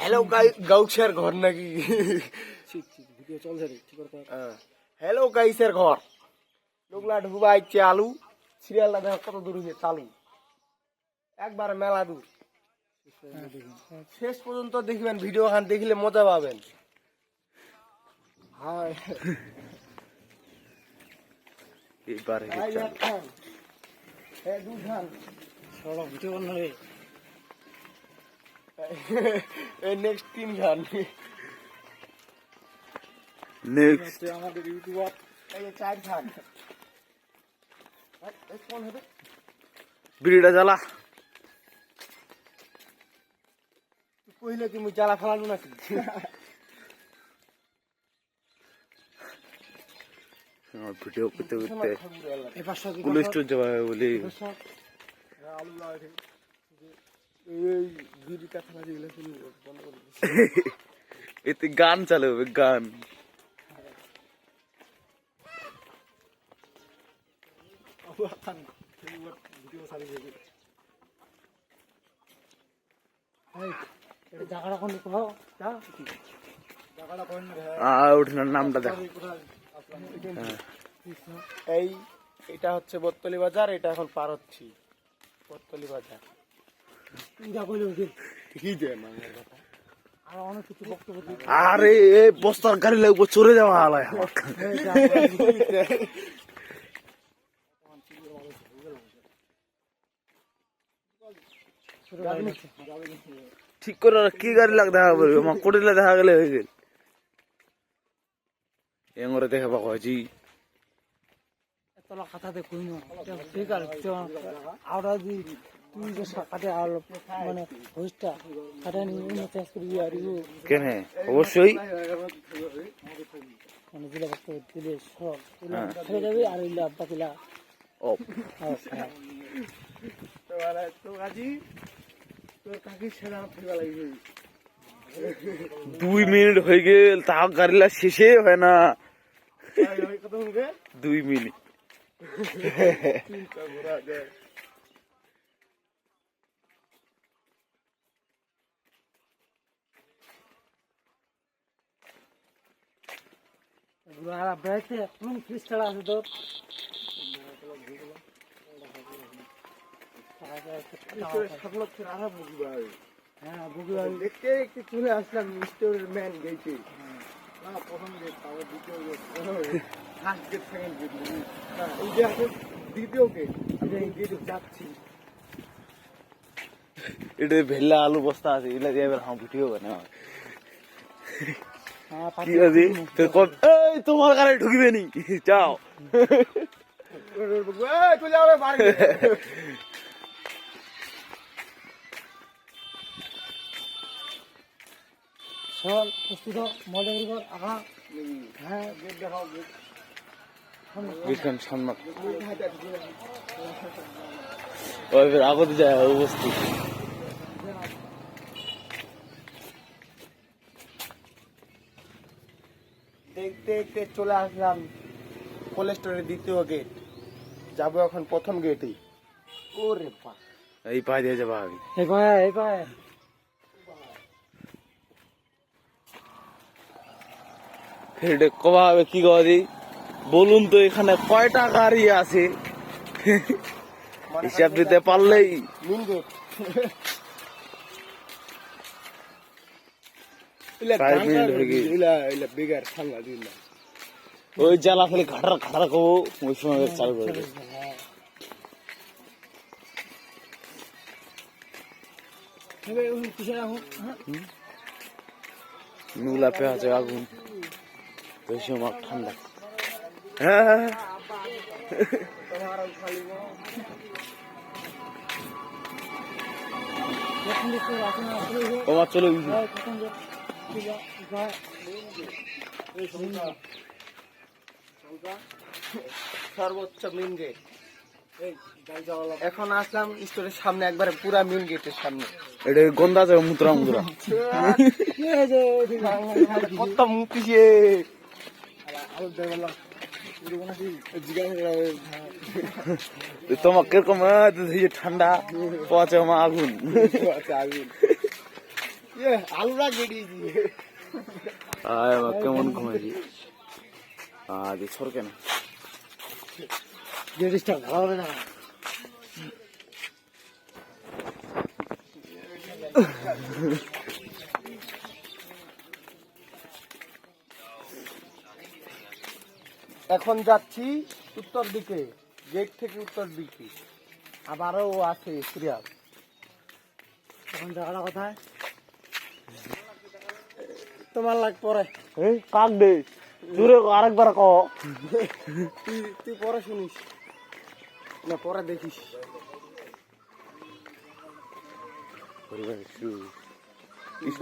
Hello গাউসের ঘর নাকি? Hello গাইসের ঘর লোকলা ঢুবাই চালু সিরিয়ালটা দেখো কত দূর হয়েছে চালু একবার মেলা দূর শেষ পর্যন্ত দেখবেন ভিডিও খান দেখলে মজা পাবেন। নেক্সট 3 গান নেক্সট আমাদের ইউটিউবার এই 4 গান কোন হবে বিড়িটা জ্বালা কইলে কি মুই জ্বালা ফেলানো নাকি? ভিডিও করতে করতে কোলেস্ট্রল যাবে বলি আলু লাগে এই গিরিটা খানা দিলে বন্ধ করে এতে গান চালাবে গান ভিডিও চালিয়ে দেবে। জায়গাটা কোন কোথাও জায়গাটা কোন ওঠানোর নামটা দেখো। এই এটা হচ্ছে বটতলি বাজার, এটা এখন পার হচ্ছি বটতলি বাজার। ঠিকই যে মাঙ্গার কথা আর অনেক কিছু বক্তব্য দিতে আরে এই বস্তার গাড়ি লাগবে চড়ে যাওয়া আলায় ঠিক করে কি গাড়ি লাগ দেখা বলবে আমার কোটিলে দেখা গেলে হয়ে গেল এমরে দেখা পাবো জি এতলা কথাতে কই না ঠিক আছে আওরা দি তুই যে কাটে আলো মানে হোস্টটা কাটে নিয়ে চেঞ্জ করে দিয়ে আর কেন অবশ্যই মানে দিলে বক্তব্য দিলে সব ছেড়ে যাবে আর ইল্লা বাকিলা ও তো আজি তোর কাকি সেরা ফেলা লাগবে 2 মিনিট হয়ে গেল তাও গাড়িলা শেষে হয় না কত হবে 2 মিনিট আর ব্রেকে কোন ক্রিস্টাল আছে তো হ্যাঁ বুকি ভাই দেখতে একটু চলে আসলাম মিস্টার ম্যান গেছে প্রথম গেট তারপর দ্বিতীয় gate first gate second gate এই যে আছে দ্বিতীয় গেট আমি এই গেটে যাচ্ছি। এটা ভেল্লা আলু বস্তা আছে এগুলা দিয়ে এবার হাঁ ভিডিও বানাও কি আছে তো এই তোমার গাড়ি ঢুকিবে নি যাও তুই যাবে বাড়ি সল প্রস্তুত মডেল কর আগা হ্যাঁ গেট দেখাও গেট দেখেন সম্মান ওই ফের আগতে যায় অবস্থি দেখতে দেখতে চলে আসলাম কোলেস্টোরের দ্বিতীয় গেট, যাবো এখন প্রথম গেটেই। ওরে বাপ এই পা দিয়ে যাবা আগে এই পায় এটা কবা হবে কি গদি বলুন তো এখানে কয়টা গাড়ি আছে হিসাব দিতে পারলেই মেন গেট বেগার ঠান্ডা দিন না ওই জ্বালা খালি ঘাটার ঘাটার কবো ওই সময় চালু করে দেবে। নুলা পে আছে আগুন ওই সময় ঠান্ডা হ্যাঁ তোমার চলো সর্বোচ্চ মেন গেট। এখন আসলাম স্টোরের সামনে, একবারে পুরা মেন গেটের সামনে। এটা গন্ধা যাবে মুদ্রা মুদ্রা কত মুতিছে তোমার কিরকম ঠান্ডা পচে মা আগুন আলুরা গেড়িয়ে দিয়ে কেমন ঘুমাইছি আজ সর কেন জিনিসটা ভালো হবে না এখন যাচ্ছি উত্তর দিকে, গেট থেকে উত্তর দিকে আবারও আছে সিরিয়াল। এখন জায়গাটা কোথায় তোমার লাগ পরে কাক দে জোরে আরেকবার ক তুই পরে শুনিস না, পরে দেখিস।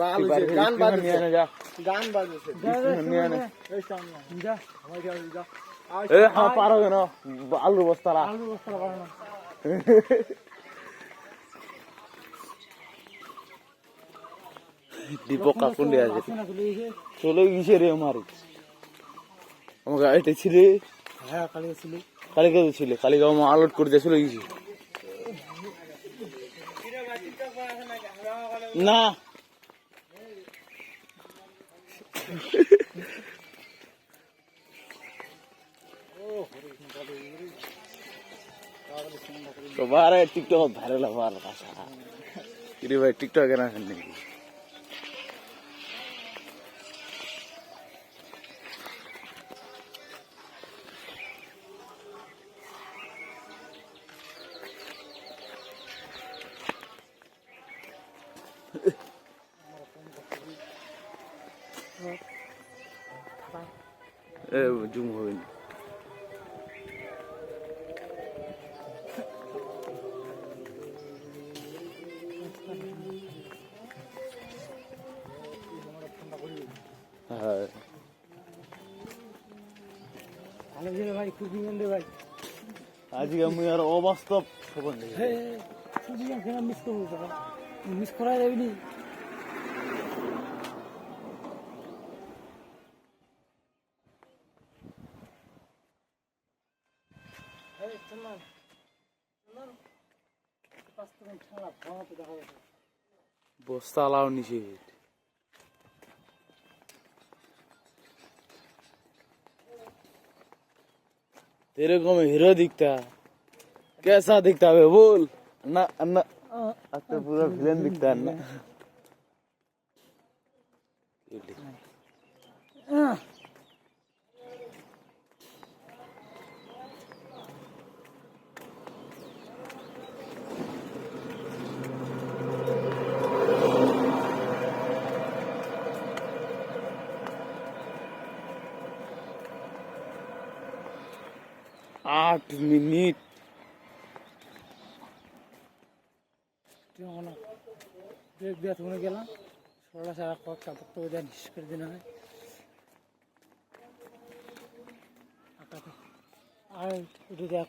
গান বাজছে, গান বাজছে। পারো কেন আলুর বস্তারা আলু বস্তা বানানো দীপক কাকুন্ডে আছে বাসনা চলে গেছে চলে গেছে রে আমার আমাকে এটা ছিলে হ্যাঁ কালি ছিল কালিকা ছিল কালিকা আমার আলোট করে দিয়ে চলে গেছে না তো বারে টিকটক ভাইরাল হওয়ার আশা কিরে ভাই টিকটক কেন আছেন নাকি জুম হবে না হ্যাঁ ভালো ছিল ভাই খুবই মন্দে ভাই আজকে আমি আর অবাস্তব খবর নেই খুবই মিস করবো মিস করা যাবে নি বস্তা লাও নিচে तेरे को मैं हीरो दिखता कैसा दिखता है बोल ना अन्ना आज तो पूरा विलेन दिखता है अन्ना आठ मिनट ব্রেক দিয়ে তুমি গেলাম ষোলো সারা কয়েকটা বক্তব্য দেন শেষ করে দিন হয় আর উঠে দেখ